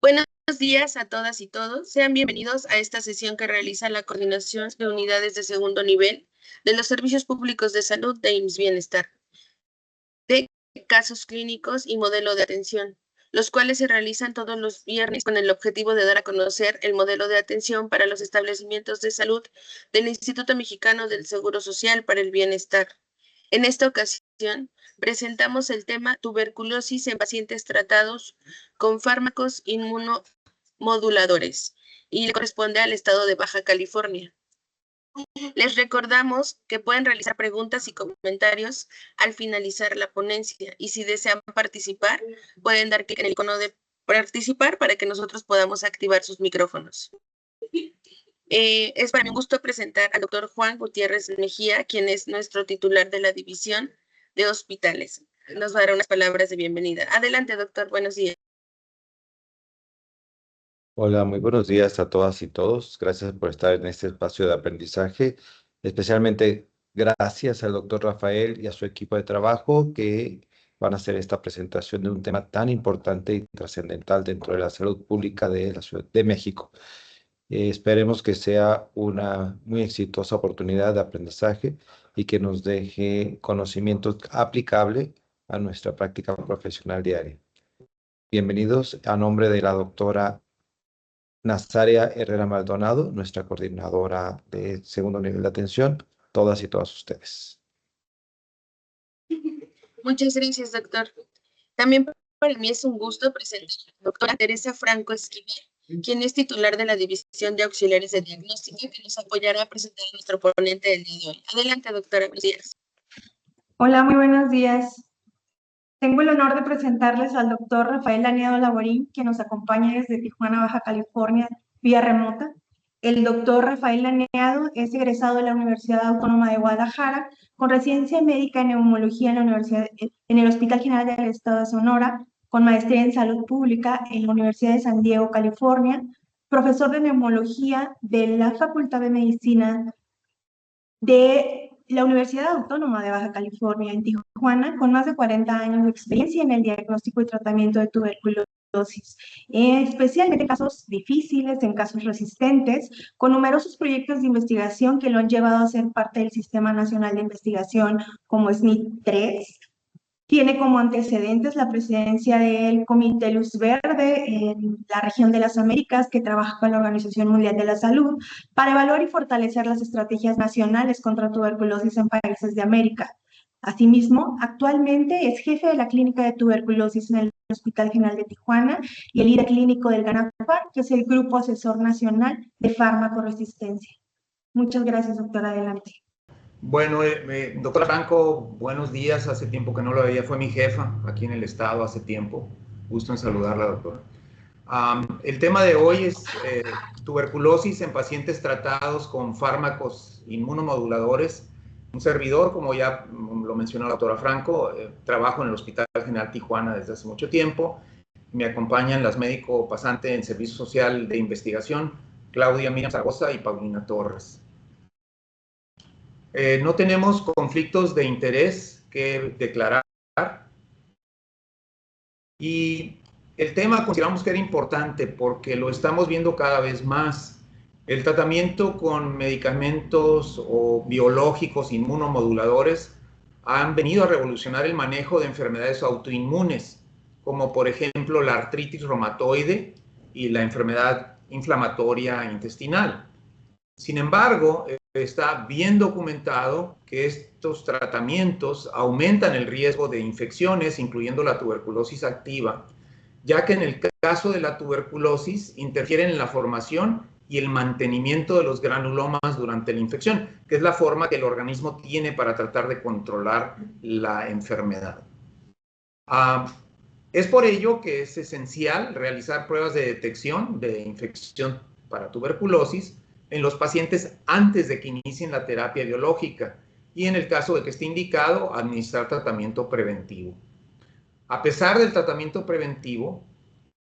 Buenos días a todas y todos. Sean bienvenidos a esta sesión que realiza la Coordinación de Unidades de Segundo Nivel de los Servicios Públicos de Salud de IMSS Bienestar, de casos clínicos y modelo de atención, los cuales se realizan todos los viernes con el objetivo de dar a conocer el modelo de atención para los establecimientos de salud del Instituto Mexicano del Seguro Social para el Bienestar. En esta ocasión, presentamos el tema tuberculosis en pacientes tratados con fármacos inmunomoduladores y le corresponde al estado de Baja California. Les recordamos que pueden realizar preguntas y comentarios al finalizar la ponencia y si desean participar, pueden dar clic en el icono de participar para que nosotros podamos activar sus micrófonos. Es para mí un gusto presentar al doctor Juan Gutiérrez Mejía, quien es nuestro titular de la División de Hospitales. Nos va a dar unas palabras de bienvenida. Adelante, doctor. Buenos días. Hola, muy buenos días a todas y todos. Gracias por estar en este espacio de aprendizaje. Especialmente gracias al doctor Rafael y a su equipo de trabajo que van a hacer esta presentación de un tema tan importante y trascendental dentro de la salud pública de la Ciudad de México. Esperemos que sea una muy exitosa oportunidad de aprendizaje y que nos deje conocimiento aplicable a nuestra práctica profesional diaria. Bienvenidos a nombre de la doctora Nazaria Herrera Maldonado, nuestra coordinadora de segundo nivel de atención, todas y todas ustedes. Muchas gracias, doctor. También para mí es un gusto presentar a la doctora Teresa Franco Esquivel, quien es titular de la División de Auxiliares de Diagnóstico, que nos apoyará a presentar a nuestro ponente del día de hoy. Adelante, doctora. Buenos días. Hola, muy buenos días. Tengo el honor de presentarles al doctor Rafael Laneado Laborín, que nos acompaña desde Tijuana, Baja California, vía remota. El doctor Rafael Laneado es egresado de la Universidad Autónoma de Guadalajara, con residencia médica en neumología en el Hospital General del Estado de Sonora, con maestría en salud pública en la Universidad de San Diego, California, profesor de neumología de la Facultad de Medicina de la Universidad Autónoma de Baja California en Tijuana, con más de 40 años de experiencia en el diagnóstico y tratamiento de tuberculosis, especialmente en casos difíciles, en casos resistentes, con numerosos proyectos de investigación que lo han llevado a ser parte del Sistema Nacional de Investigación como SNI-3. Tiene como antecedentes la presidencia del Comité Luz Verde en la región de las Américas, que trabaja con la Organización Mundial de la Salud para evaluar y fortalecer las estrategias nacionales contra tuberculosis en países de América. Asimismo, actualmente es jefe de la clínica de tuberculosis en el Hospital General de Tijuana y el líder clínico del GANAFAR, que es el Grupo Asesor Nacional de Farmacoresistencia. Muchas gracias, doctora. Adelante. Bueno, doctora Franco, buenos días. Hace tiempo que no la veía, fue mi jefa aquí en el estado hace tiempo. Gusto en saludarla, doctora. El tema de hoy es tuberculosis en pacientes tratados con fármacos inmunomoduladores. Un servidor, como ya lo mencionó la doctora Franco, trabajo en el Hospital General Tijuana desde hace mucho tiempo. Me acompañan las médico pasante en Servicio Social de Investigación, Claudia Miriam Zaragoza y Paulina Torres. No tenemos conflictos de interés que declarar y el tema consideramos que era importante porque lo estamos viendo cada vez más. El tratamiento con medicamentos o biológicos inmunomoduladores han venido a revolucionar el manejo de enfermedades autoinmunes, como por ejemplo la artritis reumatoide y la enfermedad inflamatoria intestinal. Sin embargo, está bien documentado que estos tratamientos aumentan el riesgo de infecciones, incluyendo la tuberculosis activa, ya que en el caso de la tuberculosis interfieren en la formación y el mantenimiento de los granulomas durante la infección, que es la forma que el organismo tiene para tratar de controlar la enfermedad. Es por ello que es esencial realizar pruebas de detección de infección para tuberculosis en los pacientes antes de que inicien la terapia biológica y en el caso de que esté indicado, administrar tratamiento preventivo. A pesar del tratamiento preventivo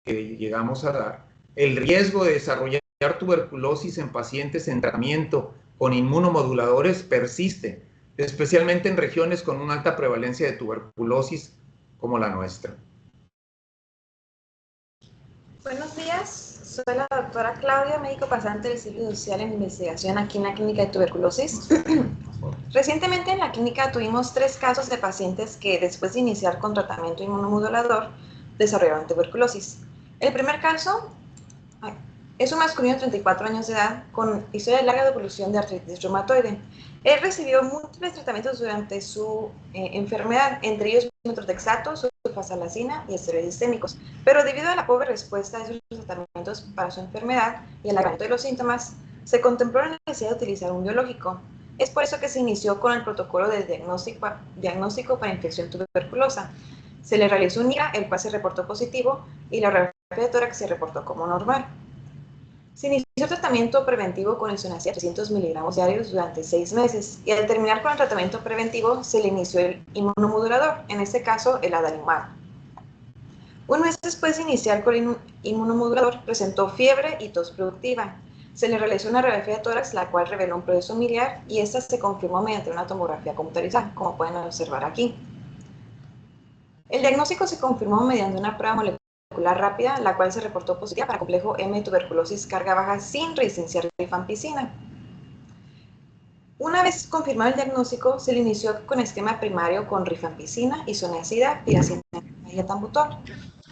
que llegamos a dar, el riesgo de desarrollar tuberculosis en pacientes en tratamiento con inmunomoduladores persiste, especialmente en regiones con una alta prevalencia de tuberculosis como la nuestra. Buenos días. Soy la doctora Claudia, médico pasante del Servicio Social en Investigación aquí en la Clínica de Tuberculosis. Recientemente en la clínica tuvimos 3 casos de pacientes que después de iniciar con tratamiento inmunomodulador desarrollaron tuberculosis. El primer caso es un masculino de 34 años de edad con historia larga de evolución de artritis reumatoide. Él recibió múltiples tratamientos durante su enfermedad, entre ellos metotrexato, sulfasalazina y esteroides sistémicos. Pero debido a la pobre respuesta de esos tratamientos para su enfermedad y el agravamiento de los síntomas, se contempló la necesidad de utilizar un biológico. Es por eso que se inició con el protocolo de diagnóstico para infección tuberculosa. Se le realizó un IGRA, el cual se reportó positivo, y la radiografía de tórax se reportó como normal. Se inició el tratamiento preventivo con isoniazida 300 miligramos diarios durante 6 meses y al terminar con el tratamiento preventivo se le inició el inmunomodulador, en este caso el adalimumab. Un mes después de iniciar con el inmunomodulador presentó fiebre y tos productiva. Se le realizó una radiografía de tórax, la cual reveló un proceso miliar y esta se confirmó mediante una tomografía computarizada, como pueden observar aquí. El diagnóstico se confirmó mediante una prueba molecular rápida, la cual se reportó positiva para complejo M tuberculosis carga baja sin resistencia a rifampicina. Una vez confirmado el diagnóstico, se le inició con esquema primario con rifampicina, isoniazida, piracina y etambutol,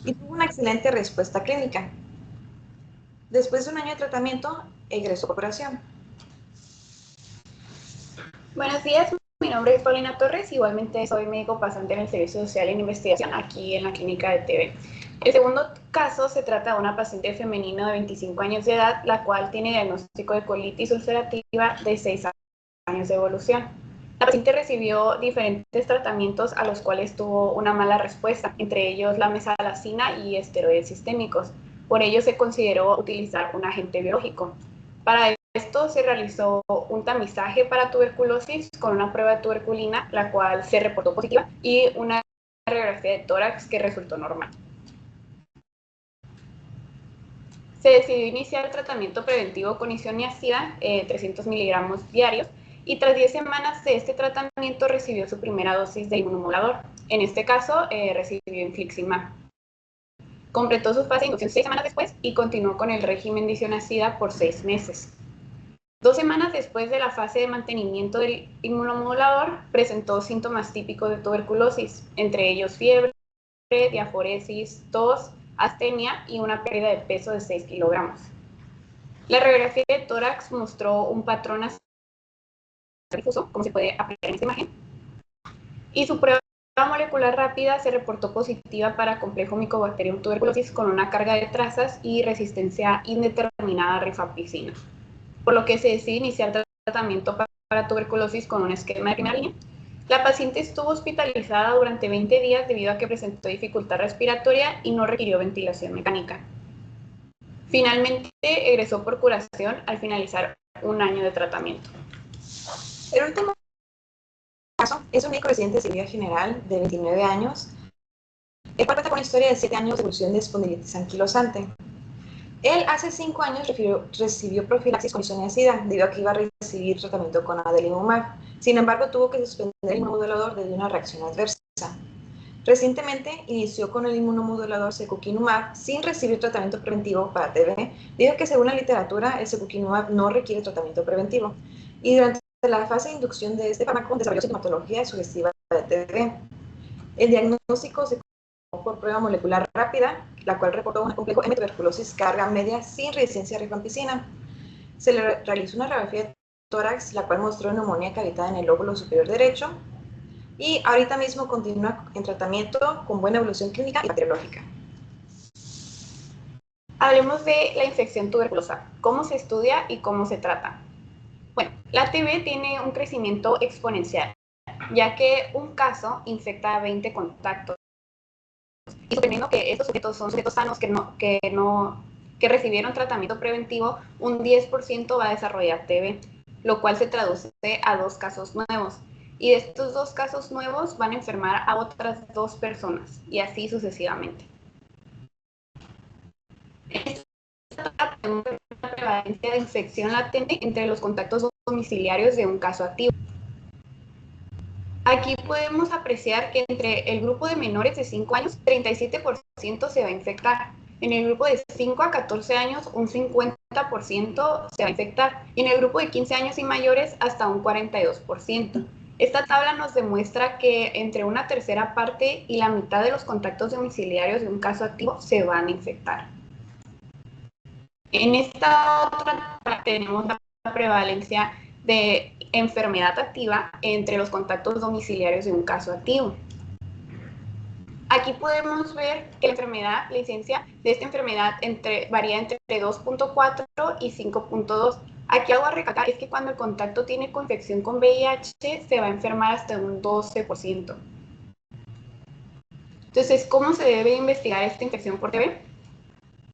y tuvo una excelente respuesta clínica. Después de un año de tratamiento, egresó a operación. Buenos días, mi nombre es Paulina Torres, igualmente soy médico pasante en el Servicio Social en Investigación aquí en la Clínica de TV. El segundo caso se trata de una paciente femenina de 25 años de edad, la cual tiene diagnóstico de colitis ulcerativa de 6 años de evolución. La paciente recibió diferentes tratamientos a los cuales tuvo una mala respuesta, entre ellos la mesalazina y esteroides sistémicos. Por ello se consideró utilizar un agente biológico. Para esto se realizó un tamizaje para tuberculosis con una prueba de tuberculina, la cual se reportó positiva, y una radiografía de tórax que resultó normal. Se decidió iniciar el tratamiento preventivo con isoniazida, 300 miligramos diarios, y tras 10 semanas de este tratamiento recibió su primera dosis de inmunomodulador. En este caso, recibió infliximab. Completó su fase de inducción 6 semanas después y continuó con el régimen de isoniazida por 6 meses. 2 semanas después de la fase de mantenimiento del inmunomodulador, presentó síntomas típicos de tuberculosis, entre ellos fiebre, diaforesis, tos, astenia y una pérdida de peso de 6 kilogramos. La radiografía de tórax mostró un patrón difuso, como se puede apreciar en esta imagen, y su prueba molecular rápida se reportó positiva para complejo Mycobacterium tuberculosis con una carga de trazas y resistencia indeterminada a rifampicina, por lo que se decide iniciar tratamiento para tuberculosis con un esquema de primera línea. La paciente estuvo hospitalizada durante 20 días debido a que presentó dificultad respiratoria y no requirió ventilación mecánica. Finalmente egresó por curación al finalizar un año de tratamiento. El último caso es un médico residente de cirugía general de 29 años, el cual cuenta con una historia de 7 años de evolución de espondilitis anquilosante. Él hace 5 años recibió profilaxis con isoniazida debido a que iba a recibir tratamiento con adalimumab. Sin embargo, tuvo que suspender el inmunomodulador debido a una reacción adversa. Recientemente inició con el inmunomodulador secukinumab sin recibir tratamiento preventivo para TB, debido a que según la literatura el secukinumab no requiere tratamiento preventivo. Y durante la fase de inducción de este fármaco desarrolló sintomatología sugestiva de TB. El diagnóstico se por prueba molecular rápida, la cual reportó un complejo M tuberculosis carga media sin resistencia a rifampicina. Se le realizó una radiografía de tórax, la cual mostró neumonía cavitada en el lóbulo superior derecho, y ahorita mismo continúa en tratamiento con buena evolución clínica y bacteriológica. Hablemos de la infección tuberculosa, cómo se estudia y cómo se trata. Bueno, la TB tiene un crecimiento exponencial, ya que un caso infecta a 20 contactos. Y suponiendo que estos sujetos son sujetos sanos que recibieron tratamiento preventivo, un 10% va a desarrollar TB, lo cual se traduce a 2 casos nuevos. Y de estos 2 casos nuevos van a enfermar a otras 2 personas, y así sucesivamente. Esta es una prevalencia de infección latente entre los contactos domiciliarios de un caso activo. Aquí podemos apreciar que entre el grupo de menores de 5 años, 37% se va a infectar. En el grupo de 5 a 14 años, un 50% se va a infectar. Y en el grupo de 15 años y mayores, hasta un 42%. Esta tabla nos demuestra que entre una tercera parte y la mitad de los contactos domiciliarios de un caso activo se van a infectar. En esta otra tenemos la prevalencia de enfermedad activa entre los contactos domiciliarios de un caso activo. Aquí podemos ver que la incidencia de esta enfermedad varía entre 2.4 y 5.2. Aquí algo a recalcar es que cuando el contacto tiene coinfección con VIH, se va a enfermar hasta un 12%. Entonces, ¿cómo se debe investigar esta infección por TB?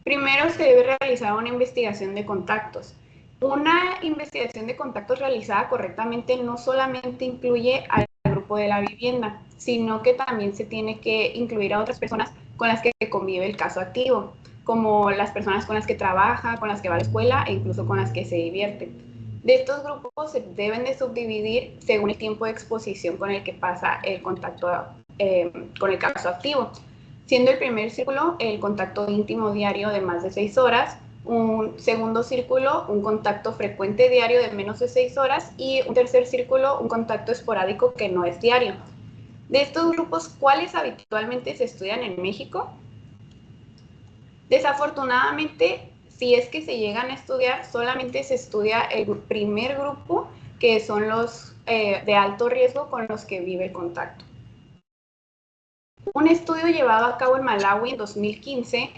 Primero se debe realizar una investigación de contactos. Una investigación de contactos realizada correctamente no solamente incluye al grupo de la vivienda, sino que también se tiene que incluir a otras personas con las que convive el caso activo, como las personas con las que trabaja, con las que va a la escuela e incluso con las que se divierte. De estos grupos se deben de subdividir según el tiempo de exposición con el que pasa el contacto con el caso activo, siendo el primer círculo el contacto íntimo diario de más de 6 horas, un segundo círculo un contacto frecuente diario de menos de 6 horas y un tercer círculo un contacto esporádico que no es diario. De estos grupos, ¿cuáles habitualmente se estudian en México? Desafortunadamente, si es que se llegan a estudiar, solamente se estudia el primer grupo, que son los de alto riesgo con los que vive el contacto. Un estudio llevado a cabo en Malawi en 2015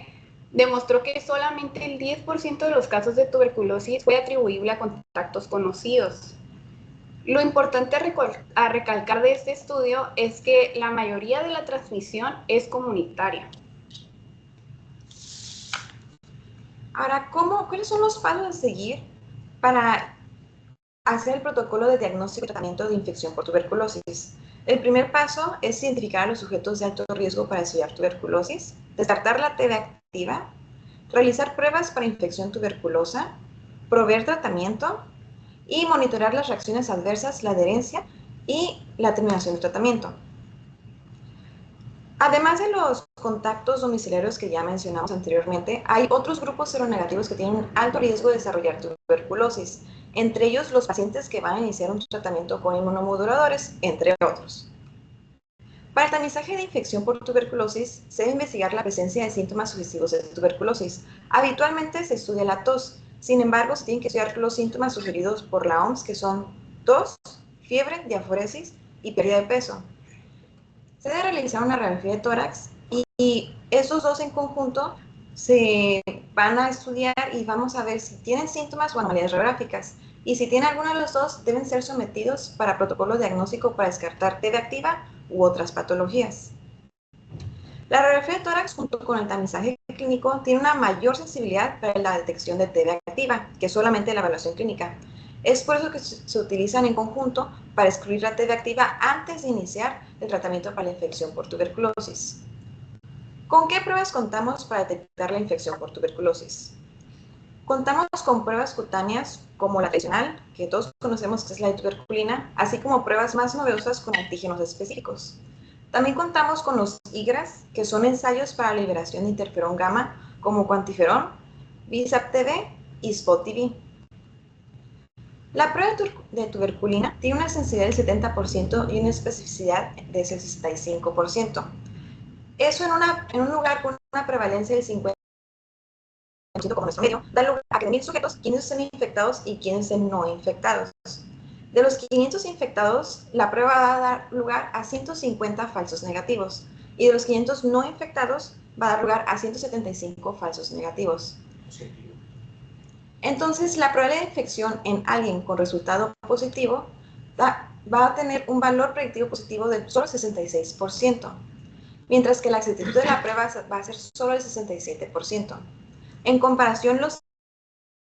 demostró que solamente el 10% de los casos de tuberculosis fue atribuible a contactos conocidos. Lo importante a recalcar de este estudio es que la mayoría de la transmisión es comunitaria. Ahora, ¿cuáles son los pasos a seguir para hacer el protocolo de diagnóstico y tratamiento de infección por tuberculosis? El primer paso es identificar a los sujetos de alto riesgo para estudiar tuberculosis, descartar la TB activa, realizar pruebas para infección tuberculosa, proveer tratamiento y monitorear las reacciones adversas, la adherencia y la terminación del tratamiento. Además de los contactos domiciliarios que ya mencionamos anteriormente, hay otros grupos seronegativos que tienen alto riesgo de desarrollar tuberculosis, entre ellos los pacientes que van a iniciar un tratamiento con inmunomoduladores, entre otros. Para el tamizaje de infección por tuberculosis, se debe investigar la presencia de síntomas sugestivos de tuberculosis. Habitualmente se estudia la tos, sin embargo, se tienen que estudiar los síntomas sugeridos por la OMS, que son tos, fiebre, diaforesis y pérdida de peso. Se debe realizar una radiografía de tórax y esos dos en conjunto se van a estudiar y vamos a ver si tienen síntomas o anomalias radiográficas. Y si tienen alguno de los dos, deben ser sometidos para protocolo diagnóstico para descartar TB activa u otras patologías. La radiografía de tórax junto con el tamizaje clínico tiene una mayor sensibilidad para la detección de TB activa que solamente la evaluación clínica. Es por eso que se utilizan en conjunto para excluir la TB activa antes de iniciar el tratamiento para la infección por tuberculosis. ¿Con qué pruebas contamos para detectar la infección por tuberculosis? Contamos con pruebas cutáneas como la tradicional, que todos conocemos que es la de tuberculina, así como pruebas más novedosas con antígenos específicos. También contamos con los IGRAS, que son ensayos para la liberación de interferón gamma, como Quantiferón, VISAP-TB y SPOT-TB. La prueba de tuberculina tiene una sensibilidad del 70% y una especificidad del 65%. Eso en un lugar con una prevalencia del 50% como nuestro medio, da lugar a que de 1000 sujetos, 500 estén infectados y 500 estén no infectados. De los 500 infectados, la prueba va a dar lugar a 150 falsos negativos y de los 500 no infectados va a dar lugar a 175 falsos negativos. Entonces, la probabilidad de infección en alguien con resultado positivo va a tener un valor predictivo positivo de solo 66%, mientras que la exactitud de la prueba va a ser solo el 67%. En comparación, los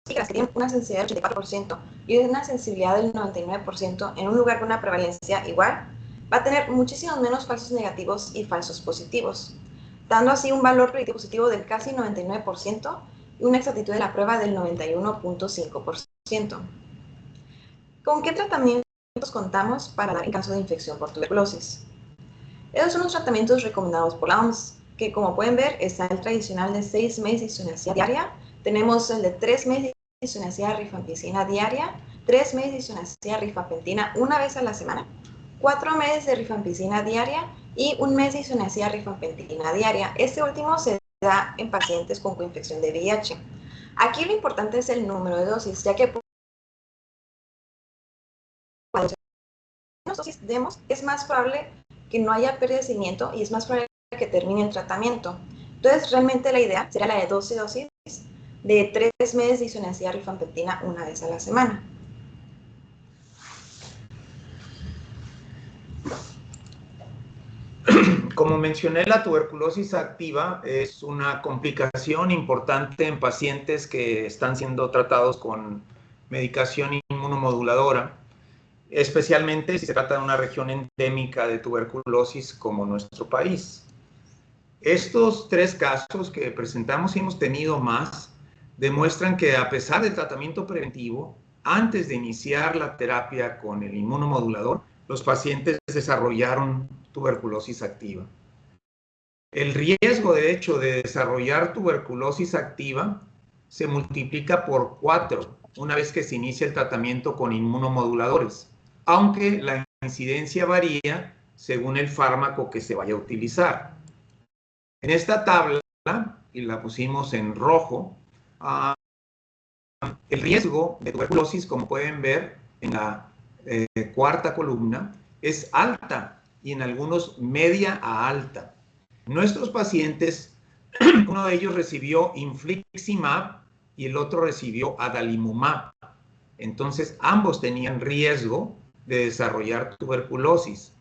que tienen una sensibilidad del 84% y una sensibilidad del 99% en un lugar con una prevalencia igual, va a tener muchísimos menos falsos negativos y falsos positivos, dando así un valor predictivo positivo del casi 99% y una exactitud de la prueba del 91.5%. ¿Con qué tratamientos contamos para dar en caso de infección por tuberculosis? Esos son los tratamientos recomendados por la OMS. que como pueden ver está el tradicional de 6 meses de isoniazida diaria, tenemos el de 3 meses de isoniazida rifampicina diaria, 3 meses de isoniazida rifampicina una vez a la semana, 4 meses de rifampicina diaria y 1 mes de isoniazida rifampicina diaria. Este último se da en pacientes con coinfección de VIH. Aquí lo importante es el número de dosis, ya que cuando menos dosis demos, es más probable que no haya pérdida de seguimiento y es más probable que termine el tratamiento. Entonces, realmente la idea sería la de 12 dosis de 3 meses de isoniazida rifampicina una vez a la semana. Como mencioné, la tuberculosis activa es una complicación importante en pacientes que están siendo tratados con medicación inmunomoduladora, especialmente si se trata de una región endémica de tuberculosis como nuestro país. Estos 3 casos que presentamos, y hemos tenido más, demuestran que a pesar del tratamiento preventivo, antes de iniciar la terapia con el inmunomodulador, los pacientes desarrollaron tuberculosis activa. El riesgo, de hecho, de desarrollar tuberculosis activa se multiplica por 4 una vez que se inicia el tratamiento con inmunomoduladores, aunque la incidencia varía según el fármaco que se vaya a utilizar. En esta tabla, y la pusimos en rojo, el riesgo de tuberculosis, como pueden ver en la cuarta columna, es alta y en algunos media a alta. Nuestros pacientes, uno de ellos recibió infliximab y el otro recibió adalimumab. Entonces, ambos tenían riesgo de desarrollar tuberculosis.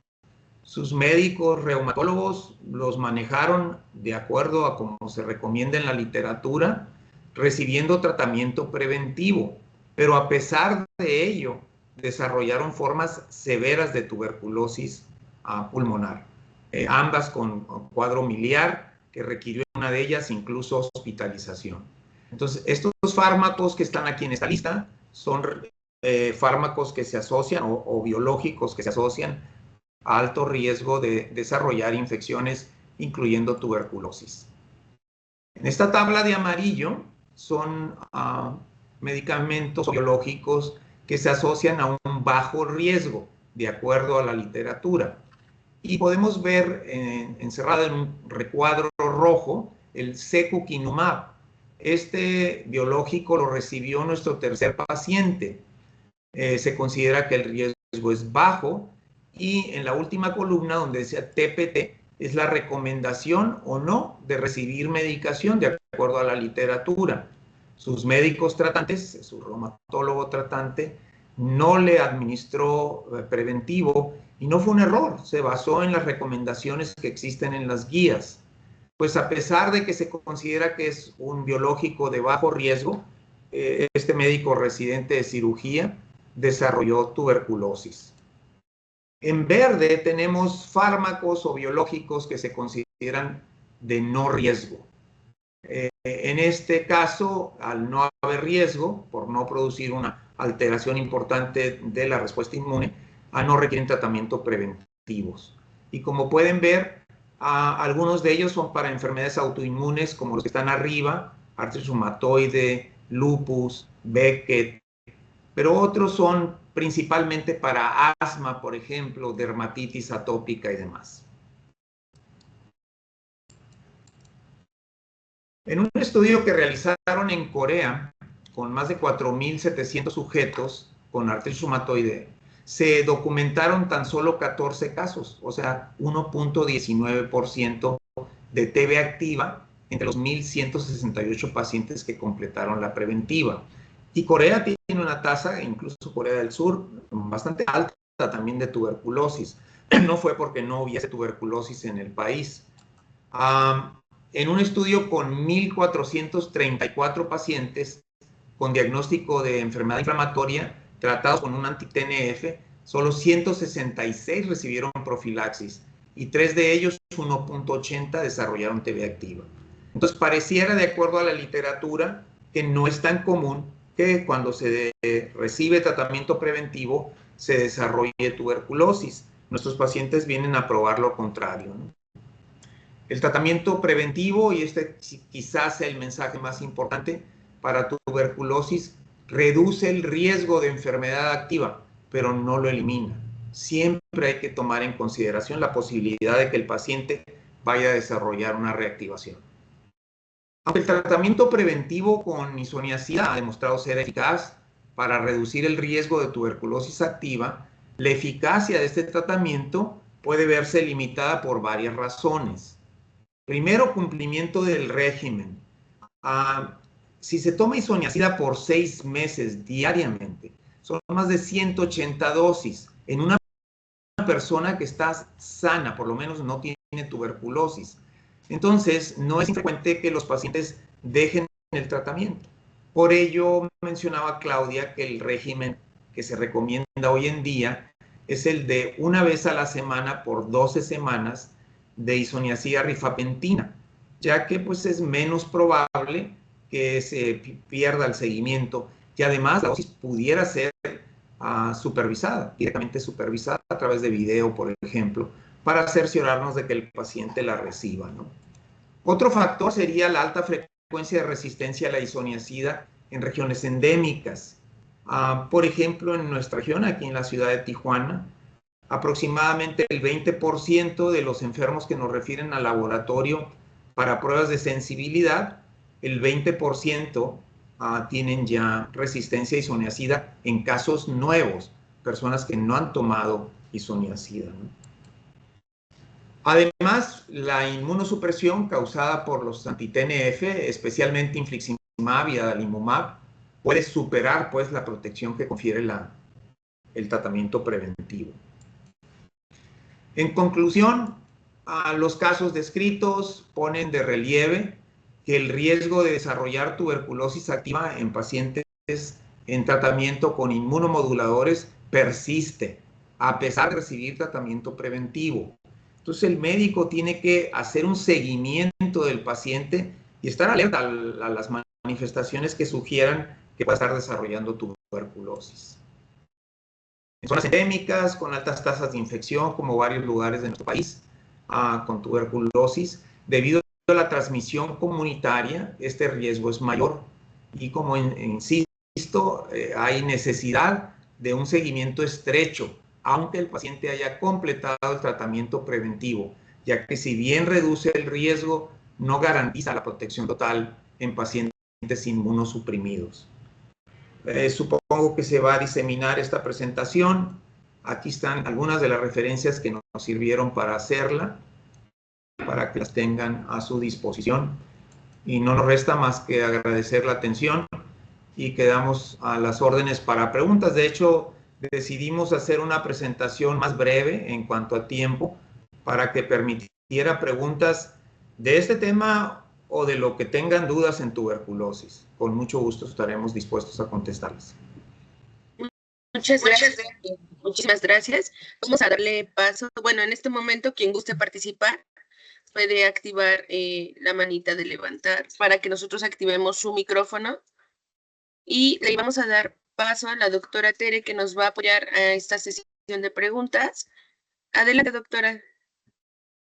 Sus médicos reumatólogos los manejaron de acuerdo a como se recomienda en la literatura, recibiendo tratamiento preventivo, pero a pesar de ello, desarrollaron formas severas de tuberculosis pulmonar, ambas con cuadro miliar, que requirió una de ellas incluso hospitalización. Entonces, estos fármacos que están aquí en esta lista son fármacos que se asocian o biológicos que se asocian a alto riesgo de desarrollar infecciones, incluyendo tuberculosis. En esta tabla de amarillo son medicamentos biológicos que se asocian a un bajo riesgo, de acuerdo a la literatura. Y podemos ver encerrado en un recuadro rojo el secukinumab. Este biológico lo recibió nuestro tercer paciente. Se considera que el riesgo es bajo. Y en la última columna, donde decía TPT, es la recomendación o no de recibir medicación de acuerdo a la literatura. Sus médicos tratantes, su reumatólogo tratante, no le administró preventivo y no fue un error, se basó en las recomendaciones que existen en las guías. Pues a pesar de que se considera que es un biológico de bajo riesgo, este médico residente de cirugía desarrolló tuberculosis. En verde tenemos fármacos o biológicos que se consideran de no riesgo. En este caso, al no haber riesgo, por no producir una alteración importante de la respuesta inmune, no requieren tratamiento preventivos. Y como pueden ver, algunos de ellos son para enfermedades autoinmunes, como los que están arriba, artritis reumatoide, lupus, Beckett, pero otros son principalmente para asma, por ejemplo, dermatitis atópica y demás. En un estudio que realizaron en Corea, con más de 4.700 sujetos con artritis reumatoide, se documentaron tan solo 14 casos, o sea, 1.19% de TB activa entre los 1.168 pacientes que completaron la preventiva. Y Corea tiene una tasa, incluso Corea del Sur, bastante alta también de tuberculosis. No fue porque no hubiese tuberculosis en el país. En un estudio con 1.434 pacientes con diagnóstico de enfermedad inflamatoria tratados con un anti-TNF, solo 166 recibieron profilaxis y 3 de ellos, 1.80, desarrollaron TB activa. Entonces, pareciera, de acuerdo a la literatura, que no es tan común que cuando se recibe tratamiento preventivo se desarrolle tuberculosis. Nuestros pacientes vienen a probar lo contrario, ¿no? El tratamiento preventivo, y este quizás sea el mensaje más importante para tuberculosis, reduce el riesgo de enfermedad activa, pero no lo elimina. Siempre hay que tomar en consideración la posibilidad de que el paciente vaya a desarrollar una reactivación. Aunque el tratamiento preventivo con isoniazida ha demostrado ser eficaz para reducir el riesgo de tuberculosis activa, la eficacia de este tratamiento puede verse limitada por varias razones. Primero, cumplimiento del régimen. Si se toma isoniazida por 6 meses diariamente, son más de 180 dosis en una persona que está sana, por lo menos no tiene tuberculosis. Entonces, no es infrecuente que los pacientes dejen el tratamiento. Por ello, mencionaba Claudia que el régimen que se recomienda hoy en día es el de una vez a la semana por 12 semanas de isoniazida rifapentina, ya que pues, es menos probable que se pierda el seguimiento y además la dosis pudiera ser supervisada, directamente supervisada a través de video, por ejemplo, para cerciorarnos de que el paciente la reciba, ¿no? Otro factor sería la alta frecuencia de resistencia a la isoniazida en regiones endémicas. Por ejemplo, en nuestra región, aquí en la ciudad de Tijuana, aproximadamente el 20% de los enfermos que nos refieren al laboratorio para pruebas de sensibilidad, el 20% tienen ya resistencia a isoniazida en casos nuevos, personas que no han tomado isoniazida, ¿no? Además, la inmunosupresión causada por los anti-TNF, especialmente infliximab y adalimumab, puede superar pues, la protección que confiere el tratamiento preventivo. En conclusión, los casos descritos ponen de relieve que el riesgo de desarrollar tuberculosis activa en pacientes en tratamiento con inmunomoduladores persiste, a pesar de recibir tratamiento preventivo. Entonces el médico tiene que hacer un seguimiento del paciente y estar alerta a las manifestaciones que sugieran que pueda estar desarrollando tuberculosis. En zonas endémicas con altas tasas de infección, como varios lugares de nuestro país, con tuberculosis, debido a la transmisión comunitaria, este riesgo es mayor. Y como insisto, hay necesidad de un seguimiento estrecho, aunque el paciente haya completado el tratamiento preventivo, ya que si bien reduce el riesgo, no garantiza la protección total en pacientes inmunosuprimidos. Supongo que se va a diseminar esta presentación. Aquí están algunas de las referencias que nos sirvieron para hacerla, para que las tengan a su disposición. Y no nos resta más que agradecer la atención y quedamos a las órdenes para preguntas. De hecho, decidimos hacer una presentación más breve en cuanto a tiempo para que permitiera preguntas de este tema o de lo que tengan dudas en tuberculosis. Con mucho gusto estaremos dispuestos a contestarles. Muchas gracias. Muchísimas gracias. Vamos a darle paso. Bueno, en este momento, quien guste participar puede activar la manita de levantar para que nosotros activemos su micrófono. Y le vamos a dar paso a la doctora Tere, que nos va a apoyar a esta sesión de preguntas. Adelante, doctora.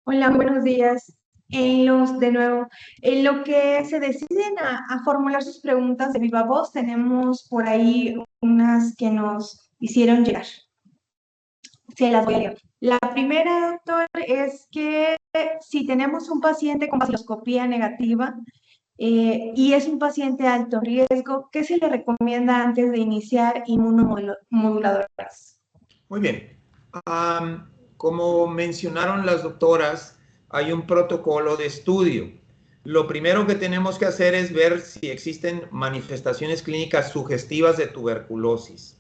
Hola, buenos días. De nuevo, en lo que se deciden a formular sus preguntas de viva voz, tenemos por ahí unas que nos hicieron llegar. Se las voy a leer. La primera, doctor, es que si tenemos un paciente con baciloscopía negativa y es un paciente de alto riesgo, ¿qué se le recomienda antes de iniciar inmunomoduladores? Muy bien. Como mencionaron las doctoras, hay un protocolo de estudio. Lo primero que tenemos que hacer es ver si existen manifestaciones clínicas sugestivas de tuberculosis.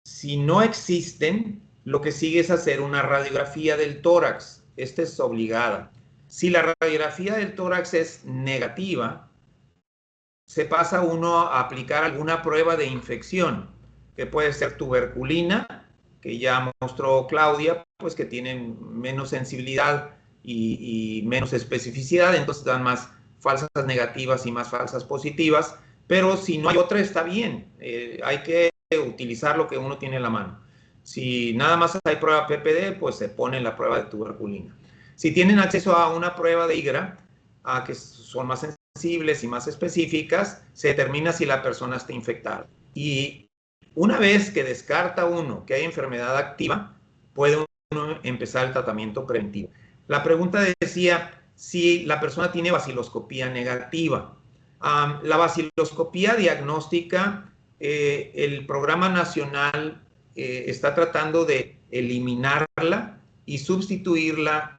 Si no existen, lo que sigue es hacer una radiografía del tórax. Esta es obligada. Si la radiografía del tórax es negativa, se pasa uno a aplicar alguna prueba de infección, que puede ser tuberculina, que ya mostró Claudia, pues que tienen menos sensibilidad y menos especificidad, entonces dan más falsas negativas y más falsas positivas, pero si no hay otra está bien, hay que utilizar lo que uno tiene en la mano. Si nada más hay prueba PPD, pues se pone la prueba de tuberculina. Si tienen acceso a una prueba de IGRA, que son más sensibles y más específicas, se determina si la persona está infectada. Y una vez que descarta uno que hay enfermedad activa, puede uno empezar el tratamiento preventivo. La pregunta decía si la persona tiene baciloscopía negativa. La baciloscopía diagnóstica, el programa nacional está tratando de eliminarla y sustituirla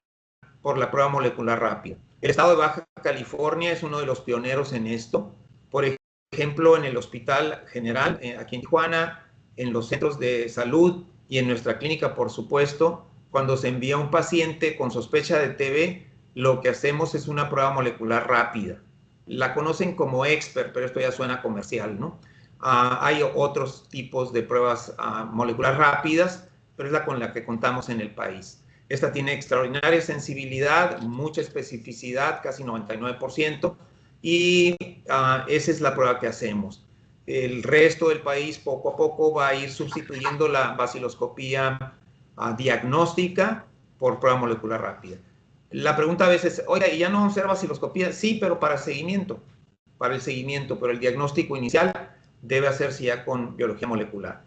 por la prueba molecular rápida. El estado de Baja California es uno de los pioneros en esto. Por ejemplo, en el Hospital General, aquí en Tijuana, en los centros de salud y en nuestra clínica, por supuesto, cuando se envía un paciente con sospecha de TB, lo que hacemos es una prueba molecular rápida. La conocen como EXPERT, pero esto ya suena comercial, ¿no? Hay otros tipos de pruebas moleculares rápidas, pero es la con la que contamos en el país. Esta tiene extraordinaria sensibilidad, mucha especificidad, casi 99%, y esa es la prueba que hacemos. El resto del país poco a poco va a ir sustituyendo la baciloscopía diagnóstica por prueba molecular rápida. La pregunta a veces, oiga, ¿y ya no vamos a hacer baciloscopía? Sí, pero para seguimiento, pero el diagnóstico inicial debe hacerse ya con biología molecular.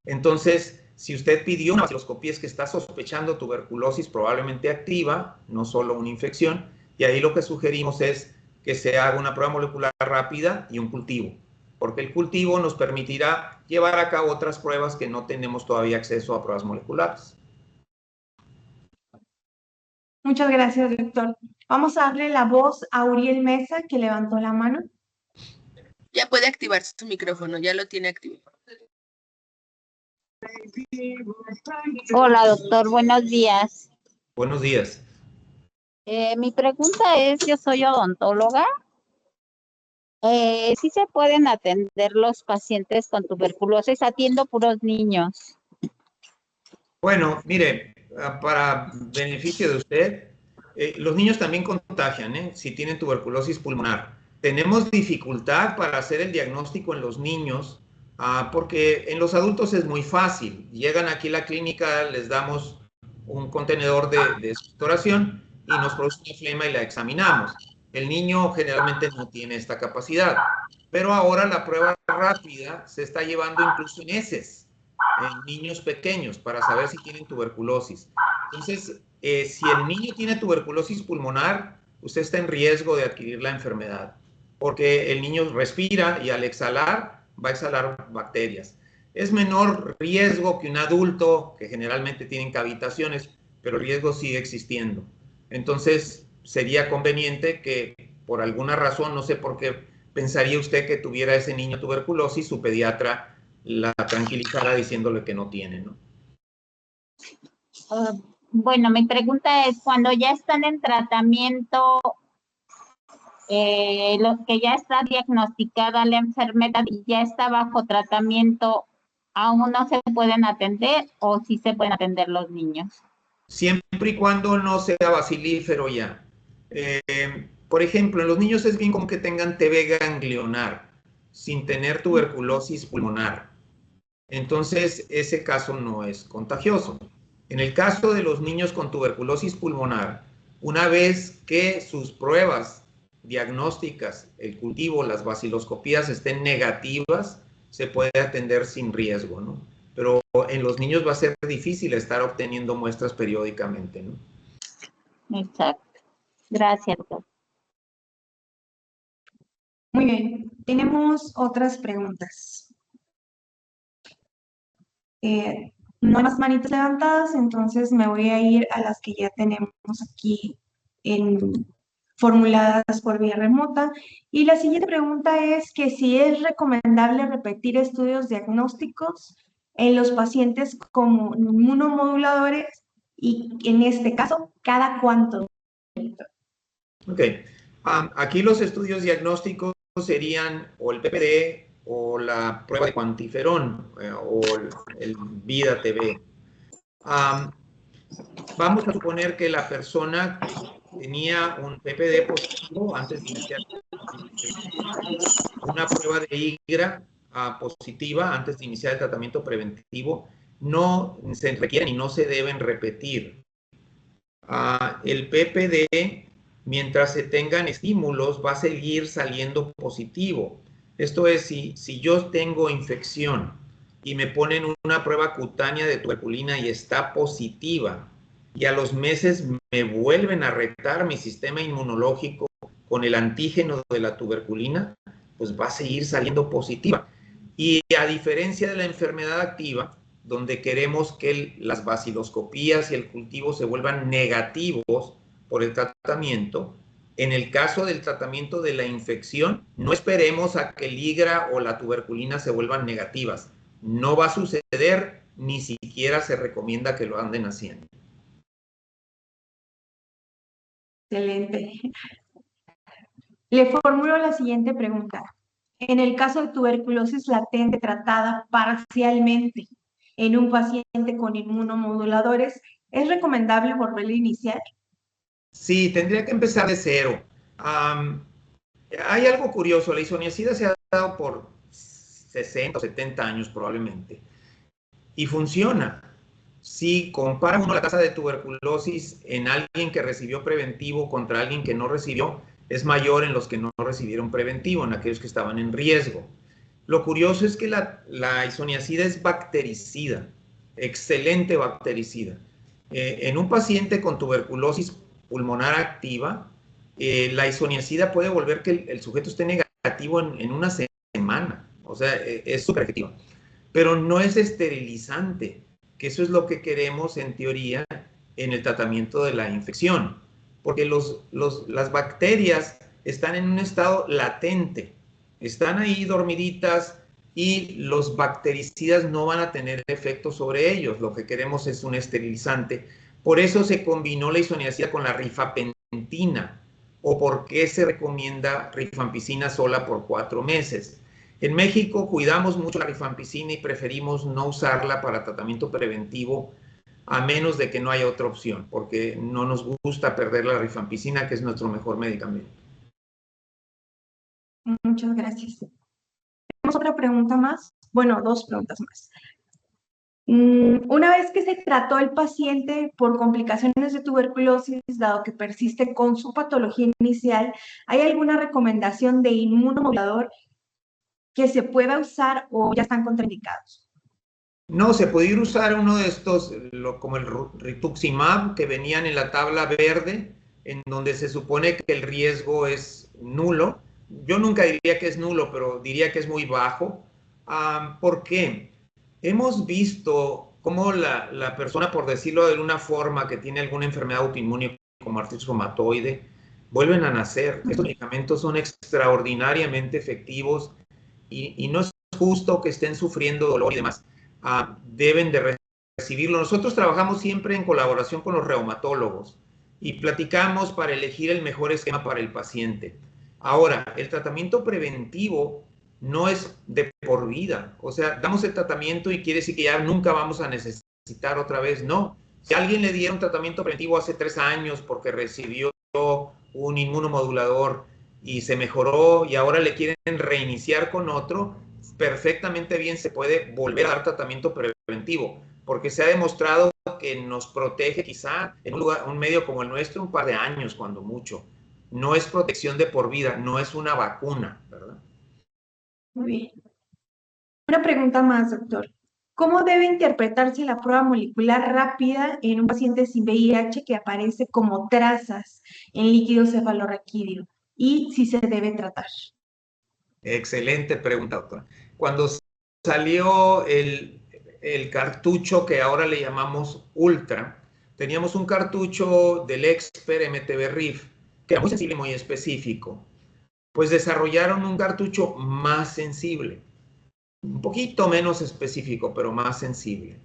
Entonces, si usted pidió una baciloscopía es que está sospechando tuberculosis probablemente activa, no solo una infección, y ahí lo que sugerimos es que se haga una prueba molecular rápida y un cultivo, porque el cultivo nos permitirá llevar a cabo otras pruebas que no tenemos todavía acceso a pruebas moleculares. Muchas gracias, doctor. Vamos a darle la voz a Uriel Mesa, que levantó la mano. Ya puede activar su micrófono, ya lo tiene activo. Hola, doctor, buenos días. Buenos días. Mi pregunta es, yo soy odontóloga. ¿Sí se pueden atender los pacientes con tuberculosis? Atiendo puros niños. Bueno, mire, para beneficio de usted, los niños también contagian, si tienen tuberculosis pulmonar. Tenemos dificultad para hacer el diagnóstico en los niños, porque en los adultos es muy fácil. Llegan aquí a la clínica, les damos un contenedor de exploración y nos produce una flema y la examinamos. El niño generalmente no tiene esta capacidad, pero ahora la prueba rápida se está llevando incluso en heces, en niños pequeños, para saber si tienen tuberculosis. Entonces, si el niño tiene tuberculosis pulmonar, usted está en riesgo de adquirir la enfermedad, porque el niño respira y al exhalar va a exhalar bacterias. Es menor riesgo que un adulto, que generalmente tienen cavitaciones, pero el riesgo sigue existiendo. Entonces, sería conveniente que, por alguna razón, no sé por qué pensaría usted que tuviera ese niño tuberculosis, su pediatra la tranquilizara diciéndole que no tiene, ¿no? Bueno, mi pregunta es, cuando ya están en tratamiento, los que ya está diagnosticada la enfermedad y ya está bajo tratamiento, ¿aún no se pueden atender o sí se pueden atender los niños? Siempre y cuando no sea bacilífero ya. Por ejemplo, en los niños es bien común que tengan TB ganglionar, sin tener tuberculosis pulmonar. Entonces, ese caso no es contagioso. En el caso de los niños con tuberculosis pulmonar, una vez que sus pruebas diagnósticas, el cultivo, las baciloscopías estén negativas, se puede atender sin riesgo, ¿no? Pero en los niños va a ser difícil estar obteniendo muestras periódicamente, ¿no? Exacto. Gracias, doctor. Muy bien, tenemos otras preguntas. No hay más manitas levantadas, entonces me voy a ir a las que ya tenemos aquí formuladas por vía remota. Y la siguiente pregunta es que si es recomendable repetir estudios diagnósticos en los pacientes como inmunomoduladores y en este caso, ¿cada cuánto? Ok. Aquí los estudios diagnósticos serían o el PPD o la prueba de cuantiferón o el VIDA-TB. Vamos a suponer que la persona tenía un PPD positivo antes de iniciar una prueba de IGRA positiva antes de iniciar el tratamiento preventivo. No se requieren y no se deben repetir. El PPD, mientras se tengan estímulos, va a seguir saliendo positivo. Esto es, si yo tengo infección y me ponen una prueba cutánea de tuberculina y está positiva, y a los meses me vuelven a retar mi sistema inmunológico con el antígeno de la tuberculina, pues va a seguir saliendo positiva. Y a diferencia de la enfermedad activa, donde queremos que las baciloscopías y el cultivo se vuelvan negativos por el tratamiento, en el caso del tratamiento de la infección, no esperemos a que el IGRA o la tuberculina se vuelvan negativas. No va a suceder, ni siquiera se recomienda que lo anden haciendo. Excelente. Le formulo la siguiente pregunta. En el caso de tuberculosis latente tratada parcialmente en un paciente con inmunomoduladores, ¿es recomendable volver a iniciar? Sí, tendría que empezar de cero. Hay algo curioso, la isoniazida se ha dado por 60 o 70 años probablemente, y funciona. Si compara uno la tasa de tuberculosis en alguien que recibió preventivo contra alguien que no recibió, es mayor en los que no recibieron preventivo, en aquellos que estaban en riesgo. Lo curioso es que la isoniazida es bactericida, excelente bactericida. En un paciente con tuberculosis pulmonar activa, la isoniazida puede volver que el sujeto esté negativo en una semana. O sea, es súper efectiva. Pero no es esterilizante, que eso es lo que queremos en teoría en el tratamiento de la infección. Porque las bacterias están en un estado latente, están ahí dormiditas y los bactericidas no van a tener efecto sobre ellos. Lo que queremos es un esterilizante. Por eso se combinó la isoniazida con la rifampicina, o por qué se recomienda rifampicina sola por 4 meses. En México cuidamos mucho la rifampicina y preferimos no usarla para tratamiento preventivo a menos de que no haya otra opción, porque no nos gusta perder la rifampicina, que es nuestro mejor medicamento. Muchas gracias. Tenemos otra pregunta más. Bueno, dos preguntas más. Una vez que se trató el paciente por complicaciones de tuberculosis, dado que persiste con su patología inicial, ¿hay alguna recomendación de inmunomodulador que se pueda usar o ya están contraindicados? No, se puede usar uno de estos, como el rituximab, que venían en la tabla verde, en donde se supone que el riesgo es nulo. Yo nunca diría que es nulo, pero diría que es muy bajo. ¿Por qué? Hemos visto cómo la persona, por decirlo de alguna forma, que tiene alguna enfermedad autoinmune como artritis reumatoide, vuelven a nacer. Estos medicamentos son extraordinariamente efectivos y no es justo que estén sufriendo dolor y demás. Deben de recibirlo. Nosotros trabajamos siempre en colaboración con los reumatólogos y platicamos para elegir el mejor esquema para el paciente. Ahora, el tratamiento preventivo no es de por vida. O sea, damos el tratamiento y quiere decir que ya nunca vamos a necesitar otra vez. No. Si a alguien le dieron tratamiento preventivo hace 3 años porque recibió un inmunomodulador y se mejoró y ahora le quieren reiniciar con otro, perfectamente bien se puede volver a dar tratamiento preventivo, porque se ha demostrado que nos protege quizá en un medio como el nuestro un par de años, cuando mucho. No es protección de por vida, no es una vacuna, ¿verdad? Muy bien. Una pregunta más, doctor. ¿Cómo debe interpretarse la prueba molecular rápida en un paciente sin VIH que aparece como trazas en líquido cefalorraquídeo? ¿Y si se debe tratar? Excelente pregunta, doctora. Cuando salió el cartucho que ahora le llamamos Ultra, teníamos un cartucho del Expert MTB-RIF, que era muy sensible y muy específico. Pues desarrollaron un cartucho más sensible, un poquito menos específico, pero más sensible.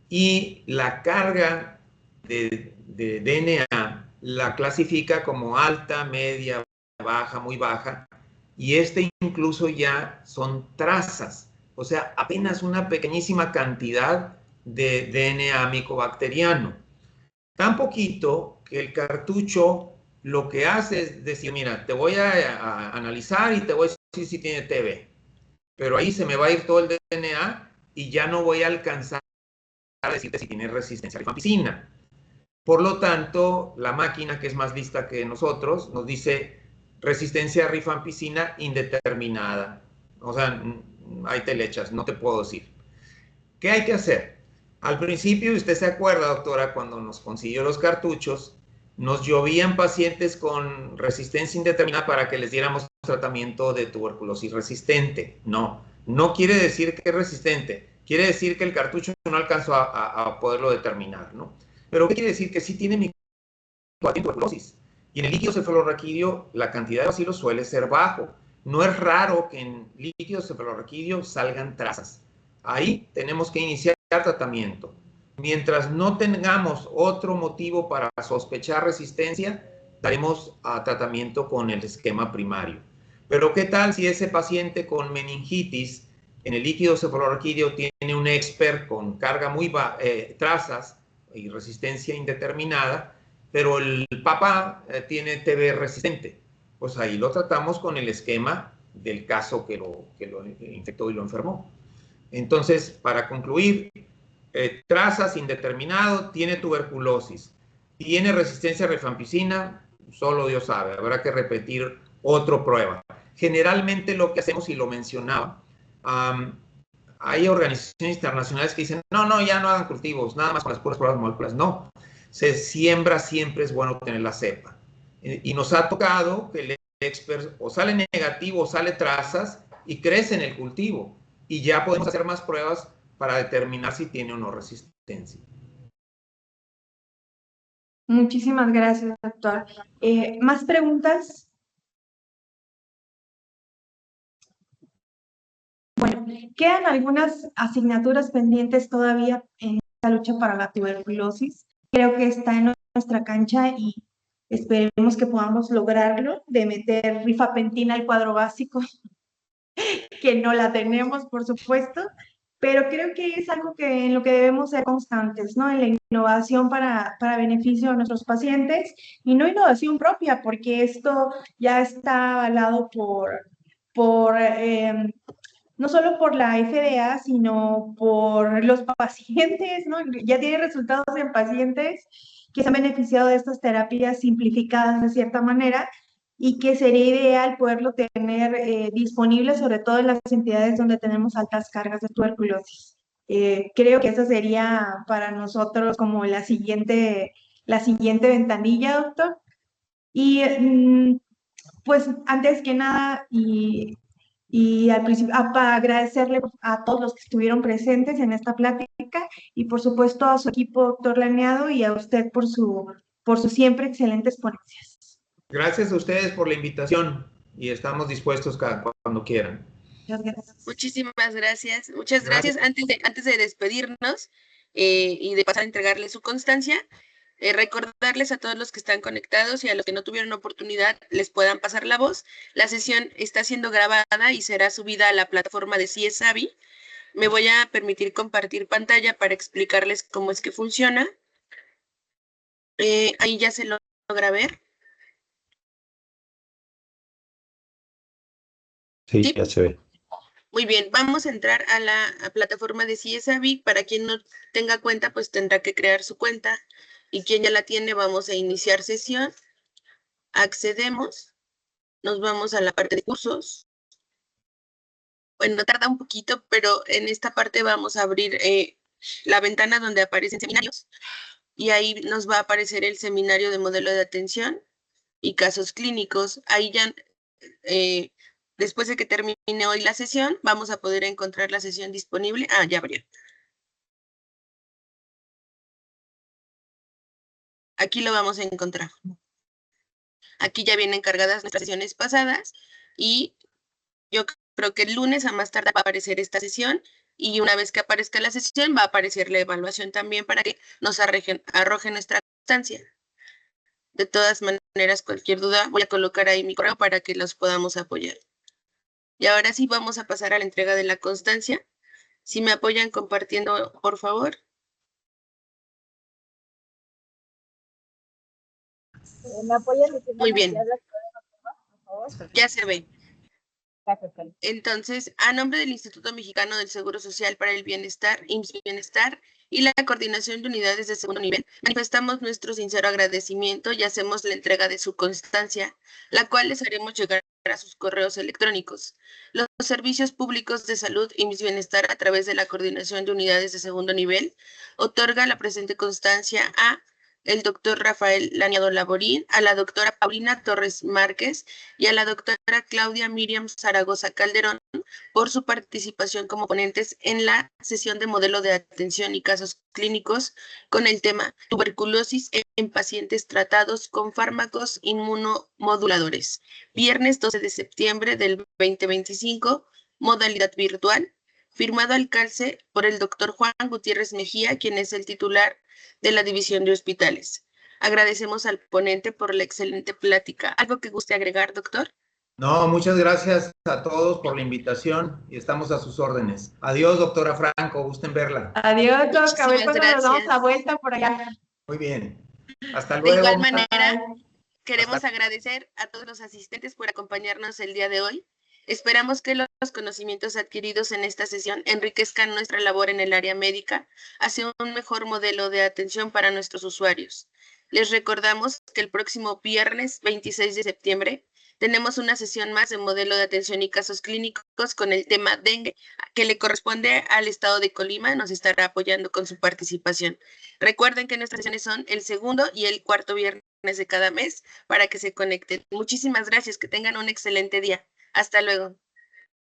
Y la carga de DNA la clasifica como alta, media, baja, muy baja, y incluso ya son trazas, o sea, apenas una pequeñísima cantidad de DNA micobacteriano. Tan poquito que el cartucho lo que hace es decir, mira, te voy a analizar y te voy a decir si tiene TB, pero ahí se me va a ir todo el DNA y ya no voy a alcanzar a decirte si tiene resistencia a la rifampicina. Por lo tanto, la máquina, que es más lista que nosotros, nos dice resistencia a rifampicina indeterminada. O sea, ahí te le echas, no te puedo decir. ¿Qué hay que hacer? Al principio, usted se acuerda, doctora, cuando nos consiguió los cartuchos, nos llovían pacientes con resistencia indeterminada para que les diéramos tratamiento de tuberculosis resistente. No, no quiere decir que es resistente, quiere decir que el cartucho no alcanzó a poderlo determinar, ¿no? Pero ¿qué quiere decir? Que sí tiene tuberculosis. Y en el líquido cefalorraquídeo la cantidad de bacilos suele ser bajo. No es raro que en líquido cefalorraquídeo salgan trazas. Ahí tenemos que iniciar tratamiento. Mientras no tengamos otro motivo para sospechar resistencia, daremos tratamiento con el esquema primario. Pero ¿qué tal si ese paciente con meningitis en el líquido cefalorraquídeo tiene un expert con carga muy trazas y resistencia indeterminada, pero el papá tiene TB resistente? Pues ahí lo tratamos con el esquema del caso que lo infectó y lo enfermó. Entonces, para concluir, trazas indeterminado, tiene tuberculosis, tiene resistencia a rifampicina, solo Dios sabe, habrá que repetir otra prueba. Generalmente lo que hacemos, y lo mencionaba, hay organizaciones internacionales que dicen, no, ya no hagan cultivos, nada más con las puras pruebas moleculares. No, se siembra, siempre es bueno tener la cepa. Y nos ha tocado que el expert o sale negativo o sale trazas y crece en el cultivo. Y ya podemos hacer más pruebas para determinar si tiene o no resistencia. Muchísimas gracias, doctor. ¿Más preguntas? Bueno, quedan algunas asignaturas pendientes todavía en esta lucha para la tuberculosis. Creo que está en nuestra cancha y esperemos que podamos lograrlo, de meter rifapentina al cuadro básico, que no la tenemos, por supuesto, pero creo que es algo que en lo que debemos ser constantes, ¿no? En la innovación para beneficio de nuestros pacientes, y no innovación propia, porque esto ya está avalado no solo por la FDA, sino por los pacientes, ¿no? Ya tiene resultados en pacientes que se han beneficiado de estas terapias simplificadas de cierta manera, y que sería ideal poderlo tener disponible, sobre todo en las entidades donde tenemos altas cargas de tuberculosis. Creo que esa sería para nosotros como la siguiente ventanilla, doctor. Y pues antes que nada, y al principio, para agradecerle a todos los que estuvieron presentes en esta plática, y por supuesto a su equipo, doctor Laneado, y a usted por sus siempre excelentes ponencias. Gracias a ustedes por la invitación y estamos dispuestos cuando quieran. Muchas gracias. Muchísimas gracias. Muchas gracias. Antes de despedirnos y de pasar a entregarle su constancia, recordarles a todos los que están conectados y a los que no tuvieron oportunidad les puedan pasar la voz. La sesión está siendo grabada y será subida a la plataforma de CIESAVI. Me voy a permitir compartir pantalla para explicarles cómo es que funciona. Ahí ya se logra ver. Sí, ya se ve. Muy bien, vamos a entrar a la plataforma de CIESAVI. Para quien no tenga cuenta, pues tendrá que crear su cuenta. Y quien ya la tiene, vamos a iniciar sesión. Accedemos. Nos vamos a la parte de cursos. Bueno, tarda un poquito, pero en esta parte vamos a abrir la ventana donde aparecen seminarios. Y ahí nos va a aparecer el seminario de modelo de atención y casos clínicos. Ahí ya, después de que termine hoy la sesión, vamos a poder encontrar la sesión disponible. Ya abrió. Aquí lo vamos a encontrar. Aquí ya vienen cargadas nuestras sesiones pasadas y yo creo que el lunes a más tardar va a aparecer esta sesión, y una vez que aparezca la sesión va a aparecer la evaluación también para que nos arroje nuestra constancia. De todas maneras, cualquier duda, voy a colocar ahí mi correo para que los podamos apoyar. Y ahora sí vamos a pasar a la entrega de la constancia. Si me apoyan compartiendo, por favor. ¿Me apoyan? Muy bien. Ya se ve. Entonces, a nombre del Instituto Mexicano del Seguro Social para el Bienestar, IMSS Bienestar, y la Coordinación de Unidades de Segundo Nivel, manifestamos nuestro sincero agradecimiento y hacemos la entrega de su constancia, la cual les haremos llegar a sus correos electrónicos. Los servicios públicos de salud y IMSS Bienestar, a través de la Coordinación de Unidades de Segundo Nivel, otorga la presente constancia a el doctor Rafael Laniado Laborín, a la doctora Paulina Torres Márquez y a la doctora Claudia Miriam Zaragoza Calderón por su participación como ponentes en la sesión de modelo de atención y casos clínicos con el tema tuberculosis en pacientes tratados con fármacos inmunomoduladores. Viernes 12 de septiembre del 2025, modalidad virtual, firmado al calce por el doctor Juan Gutiérrez Mejía, quien es el titular de la División de Hospitales. Agradecemos al ponente por la excelente plática. ¿Algo que guste agregar, doctor? No, muchas gracias a todos por la invitación y estamos a sus órdenes. Adiós, doctora Franco, gusten verla. Adiós, Doc. A ver Muchísimas cuándo nos damos gracias. la vuelta por allá. Muy bien. Hasta De luego. igual manera, Bye. queremos agradecer a todos los asistentes por acompañarnos el día de hoy. Esperamos que los conocimientos adquiridos en esta sesión enriquezcan nuestra labor en el área médica hacia un mejor modelo de atención para nuestros usuarios. Les recordamos que el próximo viernes 26 de septiembre tenemos una sesión más de modelo de atención y casos clínicos con el tema dengue, que le corresponde al estado de Colima. Nos estará apoyando con su participación. Recuerden que nuestras sesiones son el segundo y el cuarto viernes de cada mes para que se conecten. Muchísimas gracias, que tengan un excelente día. Hasta luego.